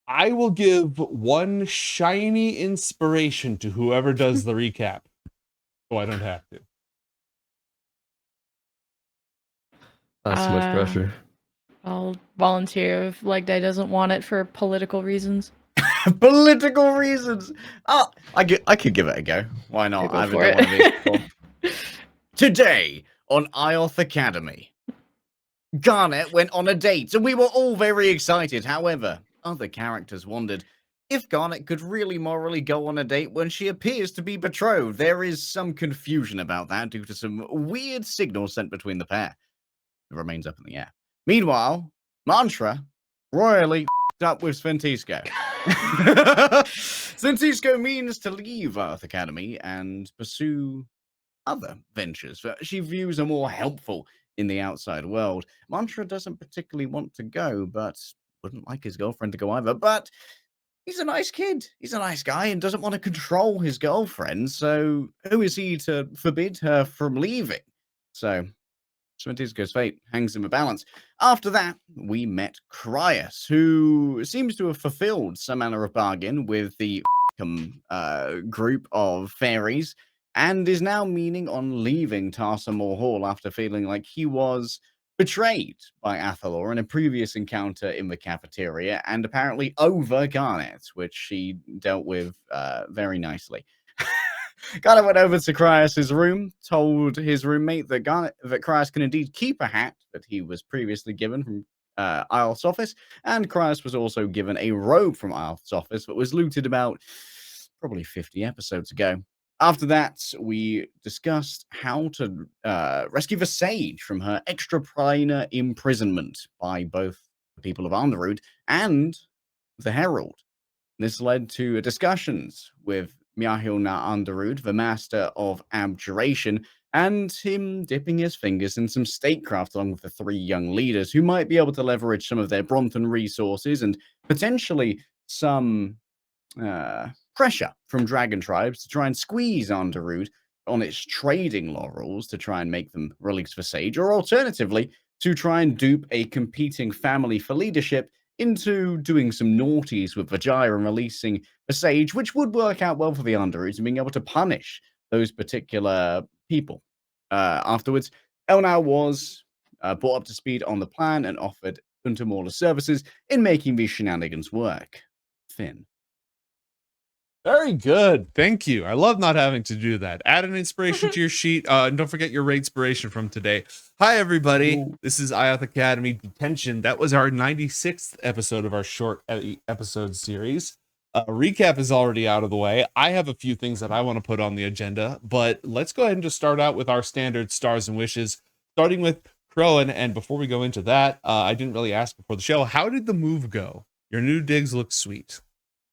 I will give one shiny inspiration to whoever does the recap, so I don't have to. That's too much pressure. I'll volunteer if Leg Day doesn't want it for political reasons. Political reasons. Oh, I could give it a go. Why not? Go I haven't for done one of these it. before. Today on IOTH Academy, Garnet went on a date, and we were all very excited. However, other characters wondered if Garnet could really morally go on a date when she appears to be betrothed. There is some confusion about that due to some weird signals sent between the pair. It remains up in the air. Meanwhile, Mantra royally up with Sventisco. Sventisco means to leave IOTH Academy and pursue other ventures that she views are more helpful in the outside world. Mantra doesn't particularly want to go, but wouldn't like his girlfriend to go either. But he's a nice kid. He's a nice guy and doesn't want to control his girlfriend. So who is he to forbid her from leaving? So Sventisco's fate hangs in the balance. After that, we met Cryus, who seems to have fulfilled some manner of bargain with the group of fairies, and is now meaning on leaving Tarsamore Hall after feeling like he was betrayed by Athalor in a previous encounter in the cafeteria, and apparently over Garnet, which she dealt with very nicely. Garnet went over to Cryus's room, told his roommate that Cryus can indeed keep a hat that he was previously given from IOTH's office, and Cryus was also given a robe from IOTH's office that was looted about probably 50 episodes ago. After that, we discussed how to rescue the Sage from her extraplanar imprisonment by both the people of Underwood and the Herald. This led to discussions with Miahil Na Underwood, the master of abjuration, and him dipping his fingers in some statecraft along with the three young leaders who might be able to leverage some of their Brompton resources and potentially some pressure from dragon tribes to try and squeeze Underwood on its trading laurels to try and make them release the Sage, or alternatively, to try and dupe a competing family for leadership into doing some naughties with Vajaya and releasing a Sage, which would work out well for the Underwoods and being able to punish those particular people. Afterwards, Elnau was brought up to speed on the plan and offered Untermauler's services in making these shenanigans work. Finn. Very good. Thank you. I love not having to do that. Add an inspiration to your sheet. And don't forget your inspiration from today. Hi, everybody. This is IOTH Academy Detention. That was our 96th episode of our short episode series. Recap is already out of the way. I have a few things that I want to put on the agenda, but let's go ahead and just start out with our standard stars and wishes, starting with Crowan. And before we go into that, I didn't really ask before the show, how did the move go? Your new digs look sweet.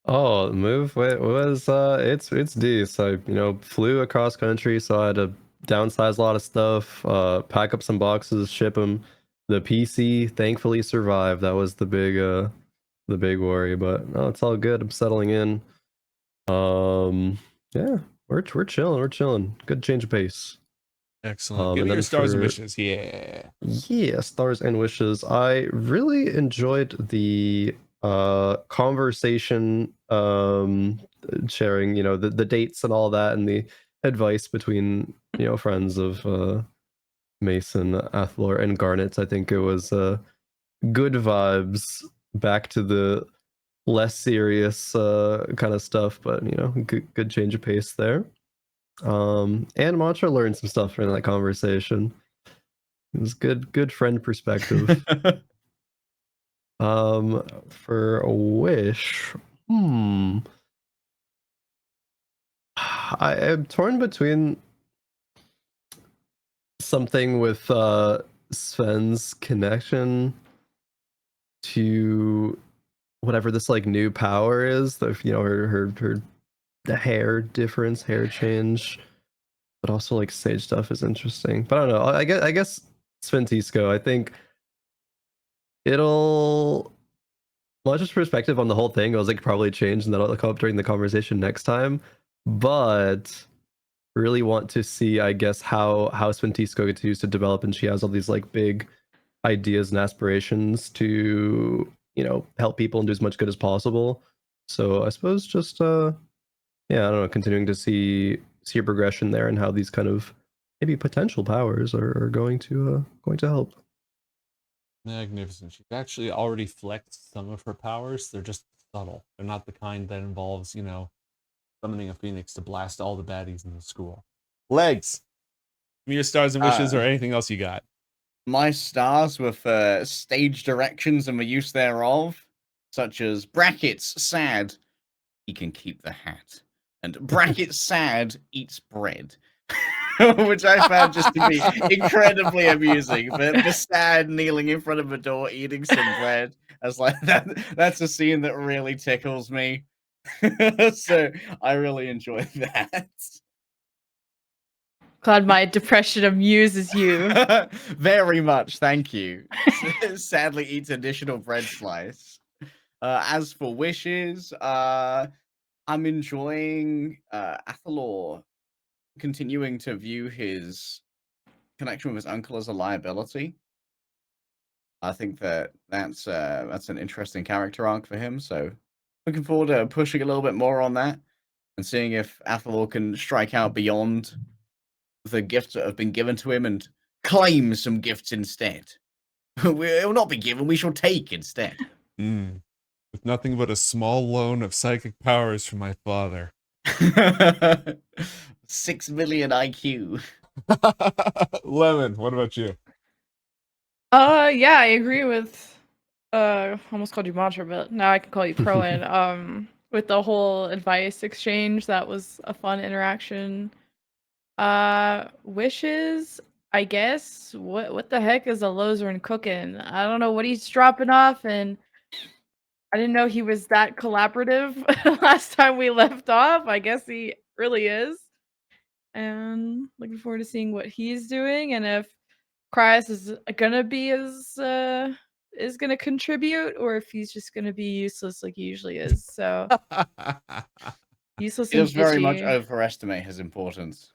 Oh, the move was it's decent. I flew across country, so I had to downsize a lot of stuff, pack up some boxes, ship them. The PC thankfully survived. That was the big worry, but no, it's all good. I'm settling in. Yeah, we're chilling. We're chilling. Good change of pace. Excellent. Give me your stars and wishes. Yeah, stars and wishes. I really enjoyed the conversation, sharing, the dates and all that, and the advice between friends of Mason, Athalor, and Garnet. I think it was good vibes back to the less serious kind of stuff, but good change of pace there. And Mantra learned some stuff from that conversation. It was good friend perspective. For a wish, I am torn between something with Sven's connection to whatever this new power is. Her the hair difference, hair change, but also Sage stuff is interesting. But I don't know. I guess Sventisco. I think it'll just perspective on the whole thing. I was probably change, and that'll come up during the conversation next time. But really want to see, I guess, how Sventisco continues to develop, and she has all these big ideas and aspirations to help people and do as much good as possible. So I suppose just I don't know, continuing to see a progression there and how these kind of maybe potential powers are going to help. Magnificent. She's actually already flexed some of her powers. They're just subtle. They're not the kind that involves, summoning a phoenix to blast all the baddies in the school. Legs. Give me your stars and wishes or anything else you got. My stars were for stage directions and the use thereof, such as brackets sad, he can keep the hat, and brackets sad eats bread. Which I found just to be incredibly amusing. The sad kneeling in front of a door eating some bread. I was like, that's a scene that really tickles me. So I really enjoyed that. Glad my depression amuses you. Very much, thank you. Sadly eats additional bread slice. As for wishes, I'm enjoying Athalor continuing to view his connection with his uncle as a liability. I think that's an interesting character arc for him. So looking forward to pushing a little bit more on that and seeing if Athalor can strike out beyond the gifts that have been given to him and claim some gifts instead. It will not be given; we shall take instead. With nothing but a small loan of psychic powers from my father. 6 million IQ. Lemon, what about you? Yeah, I agree with almost called you Mantra, but now I can call you Crowan. With the whole advice exchange, that was a fun interaction. Wishes, I guess. What the heck is a Lozern cooking? I don't know what he's dropping off, and I didn't know he was that collaborative last time we left off. I guess he really is. And looking forward to seeing what he's doing, and if Kryos is gonna be is gonna contribute, or if he's just gonna be useless like he usually is. So useless He and does very much bitchy. overestimate his importance.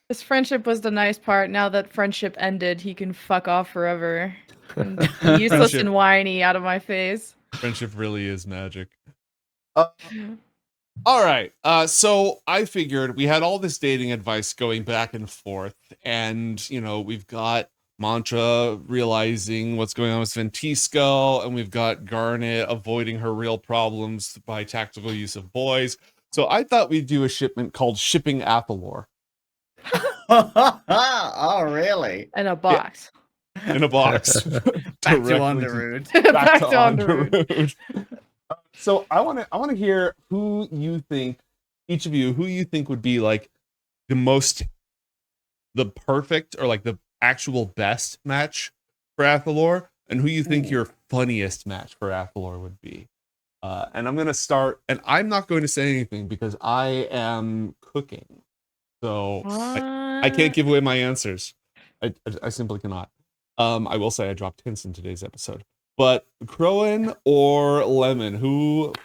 His friendship was the nice part. Now that friendship ended, he can fuck off forever. And be useless Friendship. and whiny out of my face. Friendship really is magic. All right. So I figured we had all this dating advice going back and forth, and we've got Mantra realizing what's going on with Ventisco, and we've got Garnet avoiding her real problems by tactical use of boys. So I thought we'd do a shipment called Shipping Athalor. Oh, really? In a box. In a box. Back to Underwood. Back to Underwood. So I want to hear who you think, each of you, who you think would be like the perfect or like the actual best match for Athalor, and who you think your funniest match for Athalor would be. And I'm going to start, and I'm not going to say anything because I am cooking. So I can't give away my answers. I simply cannot. I will say I dropped hints in today's episode. But Crowan or Lemon,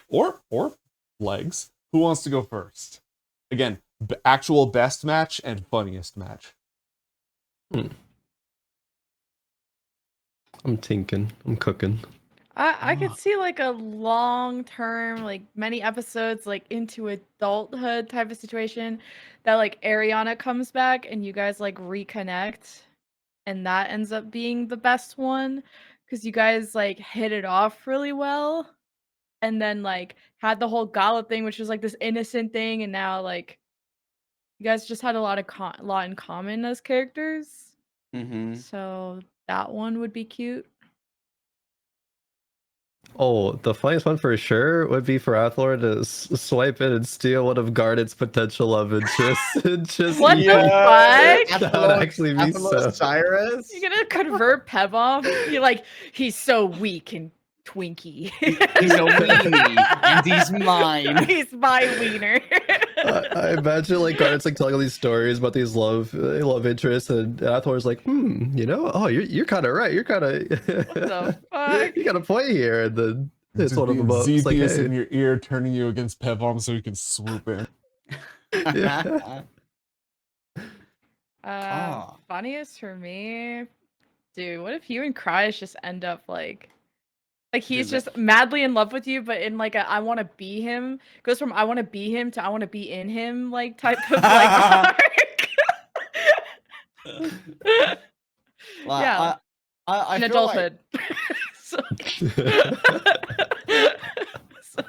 or Legs, who wants to go first? Again, actual best match and funniest match. I'm tinking. I'm cooking. I could see like a long term, like many episodes, like into adulthood type of situation that like Ariana comes back and you guys like reconnect, and that ends up being the best one because you guys like hit it off really well, and then like had the whole gala thing, which was like this innocent thing, and now like you guys just had a lot in common as characters. So that one would be cute. Oh, the funniest one for sure would be for Athalor to swipe in and steal one of Garnet's potential love interests. Just What the fuck? That would actually be so. Cyrus? You're gonna convert Pevov? You're like, he's so weak and twinky. He's a weenie, and he's mine. He's my wiener. I imagine like Garnet's like telling all these stories about these love interests, and Athalor's like, oh, you're kind of right. You're kind of What the fuck? you got a point here. And then it's one of them up. Zephyrus It's like, hey. in your ear, turning you against Pevom so he can swoop in. Yeah. Funniest for me, dude. What if you and Kryos just end up like Like he's Dude, just madly in love with you, but in like a I want to be him. Goes from I want to be him to I want to be in him like type of like arc. Like, Yeah, I in feel like adulthood. So- so-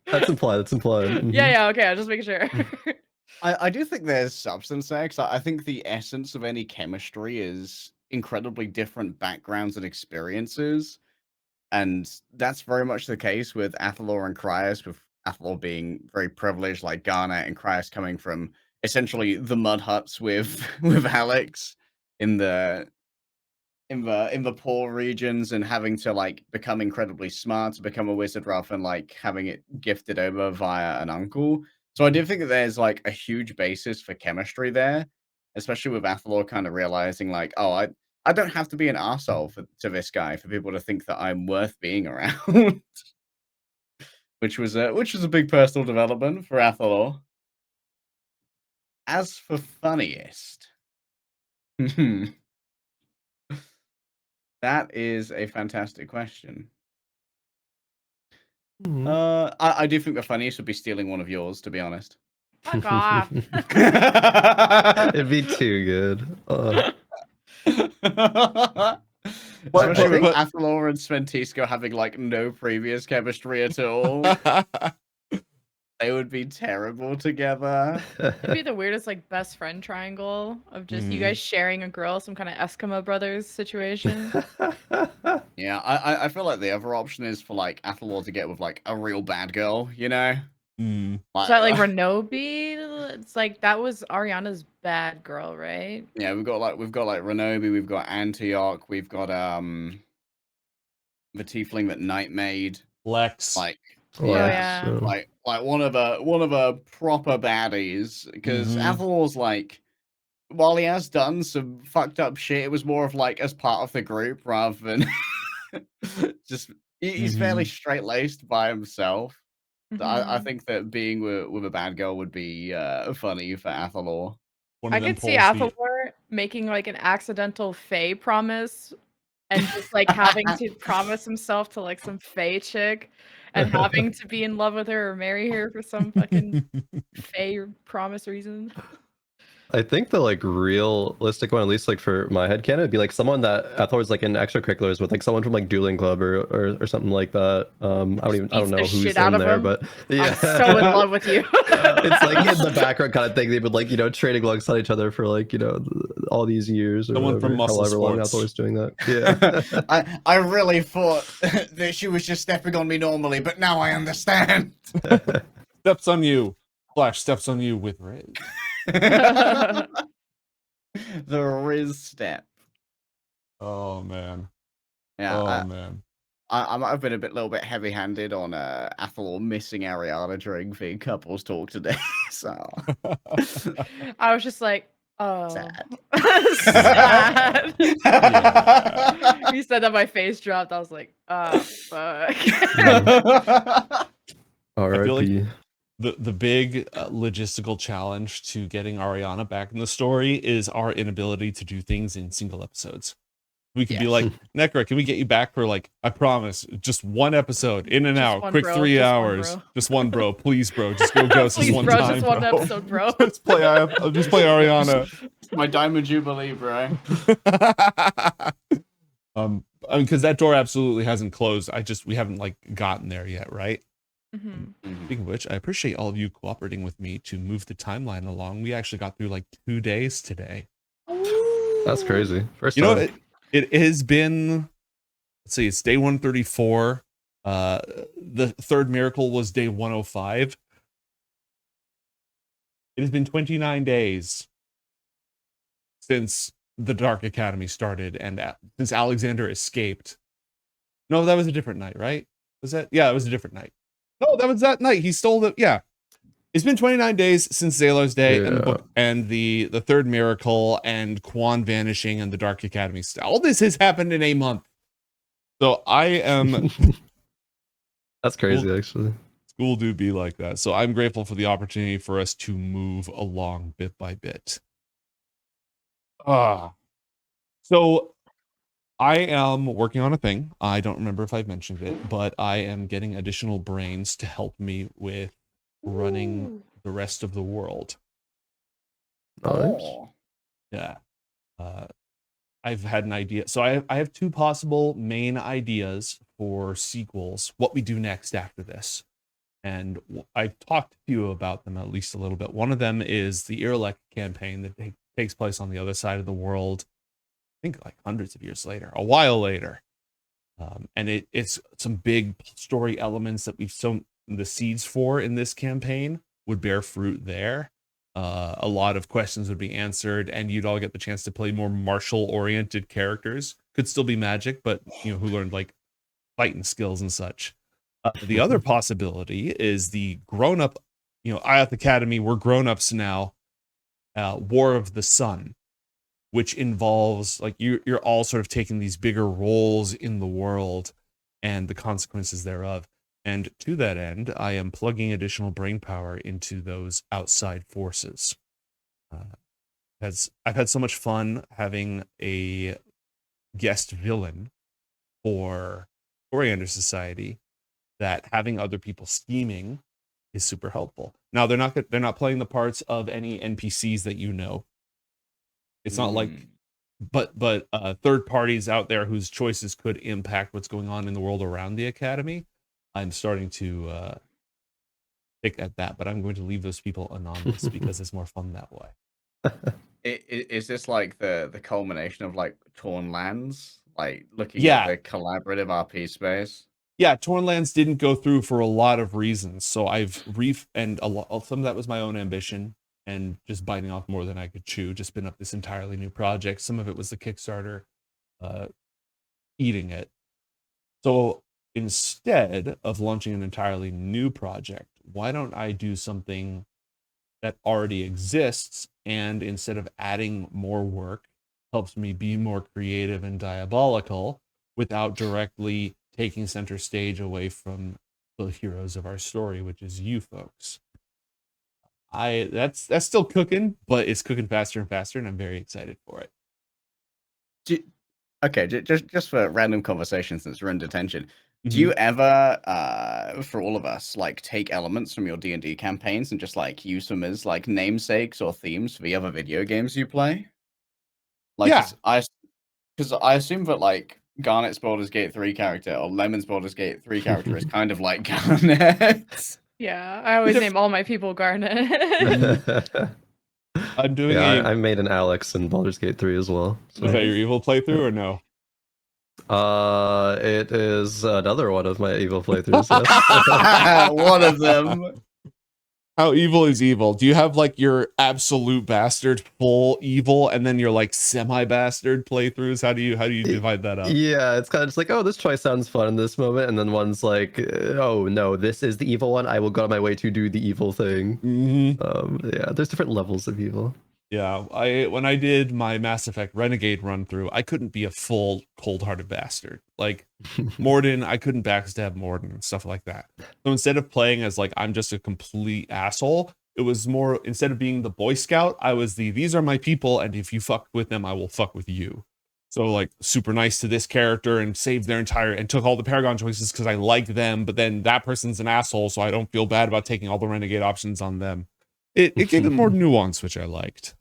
That's implied. That's implied. Mhm. yeah, okay. I'll just make sure. I do think there's substance there, 'cause I think the essence of any chemistry is incredibly different backgrounds and experiences. And that's very much the case with Athalor and Cryas, with Athalor being very privileged like Garnet, and Cryas coming from essentially the mud huts with with Alex in the poor regions, and having to like become incredibly smart to become a wizard rather than like having it gifted over via an uncle. So I do think that there's like a huge basis for chemistry there, especially with Athalor kind of realizing like, oh, I don't have to be an arsehole to this guy for people to think that I'm worth being around. Which was a big personal development for Athalor. As for funniest, that is a fantastic question. Mhm. I do think the funniest would be stealing one of yours, to be honest. Fuck off. It'd be too good. Especially with but- Athalor and Sventisco having like no previous chemistry at all. They would be terrible together. It'd be the weirdest like best friend triangle of just you guys sharing a girl, some kind of Eskimo brothers situation. Yeah, I feel like the other option is for like Athalor to get with like a real bad girl, you know? Mm. Is that like Renobi? It's like that was Ariana's bad girl, right? Yeah, we've got like Renobi, we've got Antioch, we've got the tiefling that Knight made. Lex. Like yeah. So- like one of the proper baddies, because Athalor's like, while he has done some fucked up shit, it was more of like as part of the group rather than just he's fairly straight laced by himself. So I Mhm. think that being with a bad girl would be funny for Athalor. One I of them could see pulls the- Athalor making like an accidental Fae promise and just like having to promise himself to like some Fae chick and having to be in love with her or marry her for some fucking Fae promise reason. I think the like realistic one, at least like for my headcanon, would be like someone that Athalor's like in extracurriculars with, like someone from like Dueling Club or something like that. I don't Beats know the who's shit out in of there, him. but yeah, I'm so in love with you. it's like in the background kind of thing. They've been like, you know, trading alongside each other for like, you know, all these years or Someone from whatever, Muscle however long Sports. Athalor's doing that. Yeah. I really thought that she was just stepping on me normally, but now I understand. Steps on you. Flash steps on you with Riz. The Riz step. Oh man. Yeah, Oh man. I might have been a little bit heavy-handed on Athalor missing Ariana during the couples talk today. So I was just like, oh, sad. sad. Yeah. You said that my face dropped. I was like, oh, fuck. R.I.P. The big logistical challenge to getting Ariana back in the story is our inability to do things in single episodes. We could be Yes. like, Necra, can we get you back for like, I promise, just one episode, in and Just out, one, quick bro. 3 Just one, hours, bro. just one, bro, please, bro, just go ghost Please, this one bro, time, just one bro. episode, bro. just play Ariana. My Diamond Jubilee, bro. I mean, because that door absolutely hasn't closed. We haven't like gotten there yet, right? Mhm. Speaking of which, I appreciate all of you cooperating with me to move the timeline along. We actually got through like 2 days today. That's crazy. First You know, time. it has been, let's see, it's day 134. The third miracle was day 105. It has been 29 days since the Dark Academy started and since Alexander escaped. No, that was a different night, right? Was that? Yeah, it was a different night. No, that was that night. He stole the, yeah. It's been 29 days since Zalar's Day and the book and the third miracle and Quan vanishing and the Dark Academy. All this has happened in a month. So I am That's crazy, actually. school do be like that. So I'm grateful for the opportunity for us to move along bit by bit. So I am working on a thing. I don't remember if I've mentioned it, but I am getting additional brains to help me with running Ooh. the rest of the world. Nice. Oh. Yeah. I've had an idea. So I have two possible main ideas for sequels, what we do next after this. And I've talked to you about them at least a little bit. One of them is the Irelek campaign that takes place on the other side of the world, I think like hundreds of years later, a while later. And it's some big story elements that we've sown the seeds for in this campaign would bear fruit there. A lot of questions would be answered, and you'd all get the chance to play more martial-oriented characters. Could still be magic, but who learned like fighting skills and such. The other possibility is the grown-up, IOTH Academy. We're grown-ups now. War of the Sun, which involves like you're all sort of taking these bigger roles in the world and the consequences thereof. And to that end, I am plugging additional brain power into those outside forces. As I've had so much fun having a guest villain for Coriander Society that having other people scheming is super helpful. Now they're not playing the parts of any NPCs that you know. It's not like but third parties out there whose choices could impact what's going on in the world around the academy. I'm starting to pick at that, but I'm going to leave those people anonymous because it's more fun that way. Is this like the culmination of like Torn Lands? Like looking Yeah. at the collaborative RP space? Yeah, Torn Lands didn't go through for a lot of reasons. So I've and some of that was my own ambition and just biting off more than I could chew, just spin up this entirely new project. Some of it was the Kickstarter eating it. So instead of launching an entirely new project, why don't I do something that already exists, and instead of adding more work, helps me be more creative and diabolical without directly taking center stage away from the heroes of our story, which is you folks. That's still cooking, but it's cooking faster and faster, and I'm very excited for it. Okay, just for random conversation, since we're in detention, do you ever, for all of us, like take elements from your D&D campaigns and just like use them as like namesakes or themes for the other video games you play? Like, Yeah. because I assume that like Garnet's Baldur's Gate 3 character or Lemon's Baldur's Gate 3 character is kind of like Garnet. Yeah, I always name all my people Garnet. I'm doing I made an Alex in Baldur's Gate 3 as well. So. Is that your evil playthrough or no? It is another one of my evil playthroughs. Yes. One of them. How evil is evil? Do you have like your absolute bastard full evil and then your like semi-bastard playthroughs? How do you divide that up? Yeah, it's kind of just like, oh, this choice sounds fun in this moment, and then one's like, oh no, this is the evil one. I will go on my way to do the evil thing. Yeah, there's different levels of evil. Yeah, when I did my Mass Effect Renegade run through, I couldn't be a full cold-hearted bastard. Like Morden, I couldn't backstab Morden and stuff like that. So instead of playing as like I'm just a complete asshole, it was more, instead of being the Boy Scout, I was these are my people, and if you fuck with them, I will fuck with you. So like super nice to this character and saved their entire and took all the Paragon choices because I like them, but then that person's an asshole, so I don't feel bad about taking all the Renegade options on them. It gave it more nuance, which I liked.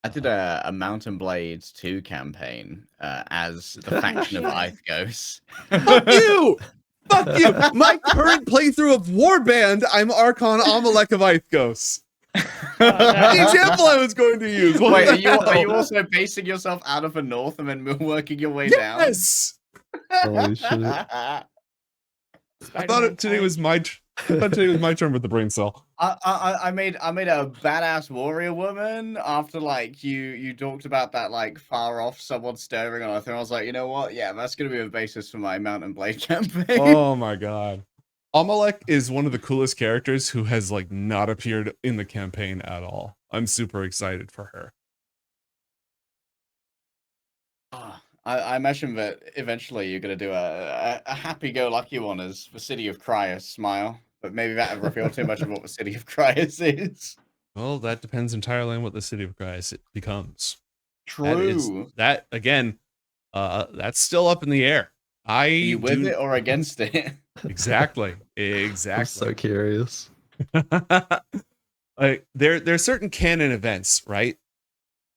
I did a Mountain Blades 2 campaign as the faction of IOTH. Fuck you! Fuck you! My current playthrough of Warband, I'm Archon Amalek of Ithgos. The example I was going to use. Wait, are you also basing yourself out of the north and then working your way down? Yes! Holy shit. I thought today was my turn with the brain cell. I made a badass warrior woman after like you talked about that like far off someone staring on her. I was like, you know what? Yeah, that's gonna be a basis for my Mountain Blade campaign. Oh my god. Amalek is one of the coolest characters who has like not appeared in the campaign at all. I'm super excited for her. I imagine that eventually you're going to do a happy-go-lucky one as the City of Cryos smile, but maybe that would reveal too much of what the City of Cryos is. Well, that depends entirely on what the City of Cryos becomes. True. That again, That's still up in the air. Are you with it or against it? Exactly. I'm Exactly. so curious. Like there's certain canon events, right?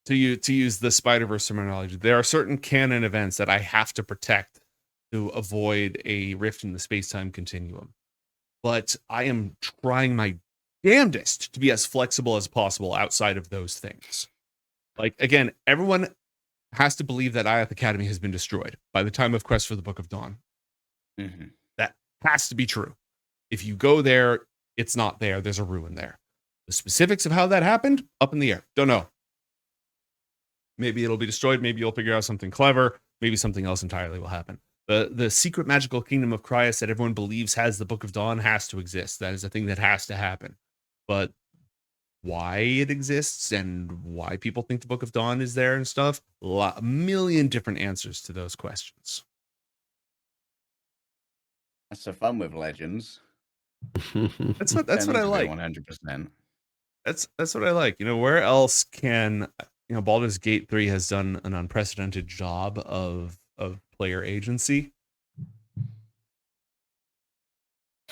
To use the Spider-Verse terminology, there are certain canon events that I have to protect to avoid a rift in the space-time continuum. But I am trying my damnedest to be as flexible as possible outside of those things. Like, again, everyone has to believe that IOTH Academy has been destroyed by the time of Quest for the Book of Dawn. Mm-hmm. That has to be true. If you go there, it's not there. There's a ruin there. The specifics of how that happened, up in the air. Don't know. Maybe it'll be destroyed. Maybe you'll figure out something clever. Maybe something else entirely will happen. The secret magical kingdom of Cryas that everyone believes has the Book of Dawn has to exist. That is a thing that has to happen. But why it exists and why people think the Book of Dawn is there and stuff, a million different answers to those questions. That's the fun with legends. That's what I like. 100%. That's what I like. You know, where else can, you know, Baldur's Gate 3 has done an unprecedented job of player agency.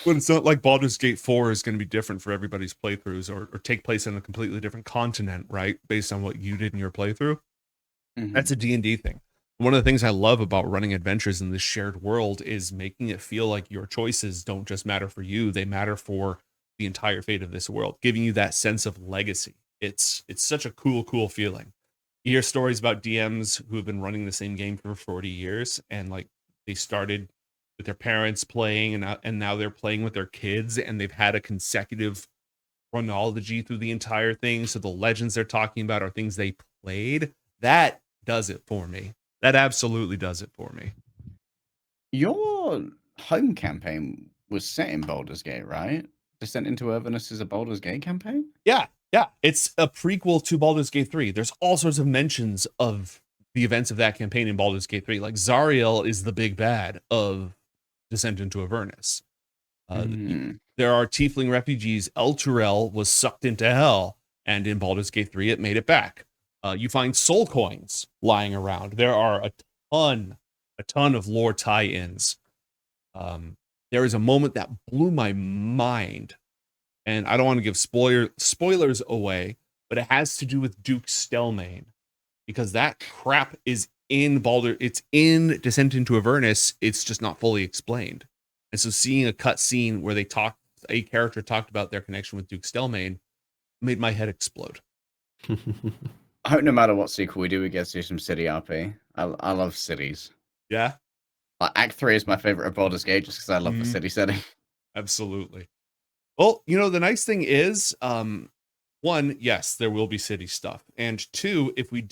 But it's not like Baldur's Gate 4 is going to be different for everybody's playthroughs or take place in a completely different continent, right? Based on what you did in your playthrough. Mm-hmm. That's a D&D thing. One of the things I love about running adventures in this shared world is making it feel like your choices don't just matter for you, they matter for the entire fate of this world, giving you that sense of legacy. It's such a cool feeling. You hear stories about DMs who have been running the same game for 40 years and like they started with their parents playing and now they're playing with their kids and they've had a consecutive chronology through the entire thing. So the legends they're talking about are things they played. That does it for me. That absolutely does it for me. Your home campaign was set in Baldur's Gate, right? Descent into Avernus is a Baldur's Gate campaign? Yeah. It's a prequel to Baldur's Gate 3. There's all sorts of mentions of the events of that campaign in Baldur's Gate 3. Like Zariel is the big bad of Descent into Avernus. There are tiefling refugees. Elturel was sucked into hell, and in Baldur's Gate 3, it made it back. You find soul coins lying around. There are a ton of lore tie-ins. There is a moment that blew my mind, and I don't want to give spoilers away, but it has to do with Duke Stelmane, because that crap is in it's in Descent into Avernus. It's just not fully explained. And so seeing a cut scene where a character talked about their connection with Duke Stelmane made my head explode. I hope no matter what sequel we do, we get to do some city RP. I love cities. Yeah. Act 3 is my favorite of Baldur's Gate just because I love the city setting. Absolutely. Well, you know, the nice thing is, one, yes, there will be city stuff. And two, if we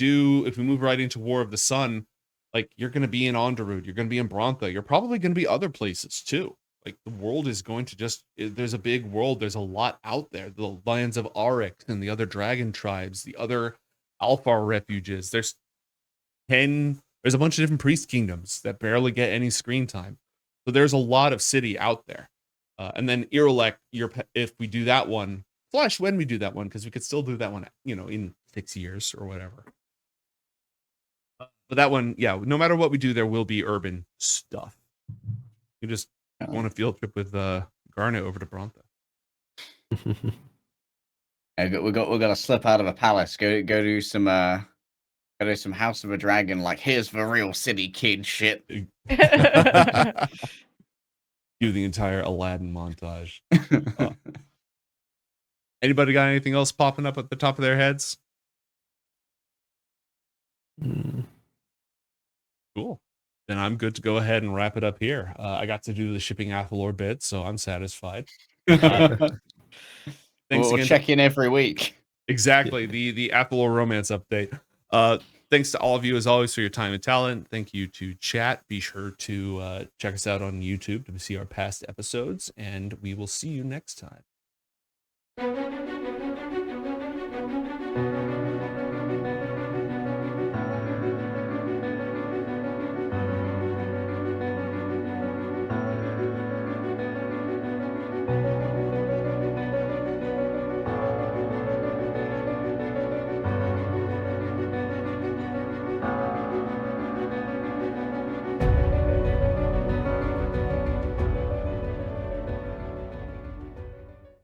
move right into War of the Sun, like you're going to be in Onderud, you're going to be in Brontha, you're probably going to be other places too. Like the world is going to there's a big world. There's a lot out there. The lands of Arik and the other dragon tribes, the other Alfar refuges. There's a bunch of different priest kingdoms that barely get any screen time. So there's a lot of city out there. And then Irelek, if we do that one, when we do that one, because we could still do that one, you know, in 6 years or whatever. But that one, yeah, no matter what we do, there will be urban stuff. You just want a field trip with Garnet over to Brontha. We got to slip out of a palace. Go do some House of a Dragon. Like here's the real city kid shit. Do the entire Aladdin montage. Anybody got anything else popping up at the top of their heads? Cool. Then I'm good to go ahead and wrap it up here. I got to do the shipping Athalor bit, so I'm satisfied. Thanks we'll again. Check in every week. Exactly. The Athalor romance update. Thanks to all of you as always for your time and talent. Thank you to chat. Be sure to check us out on YouTube to see our past episodes, and we will see you next time.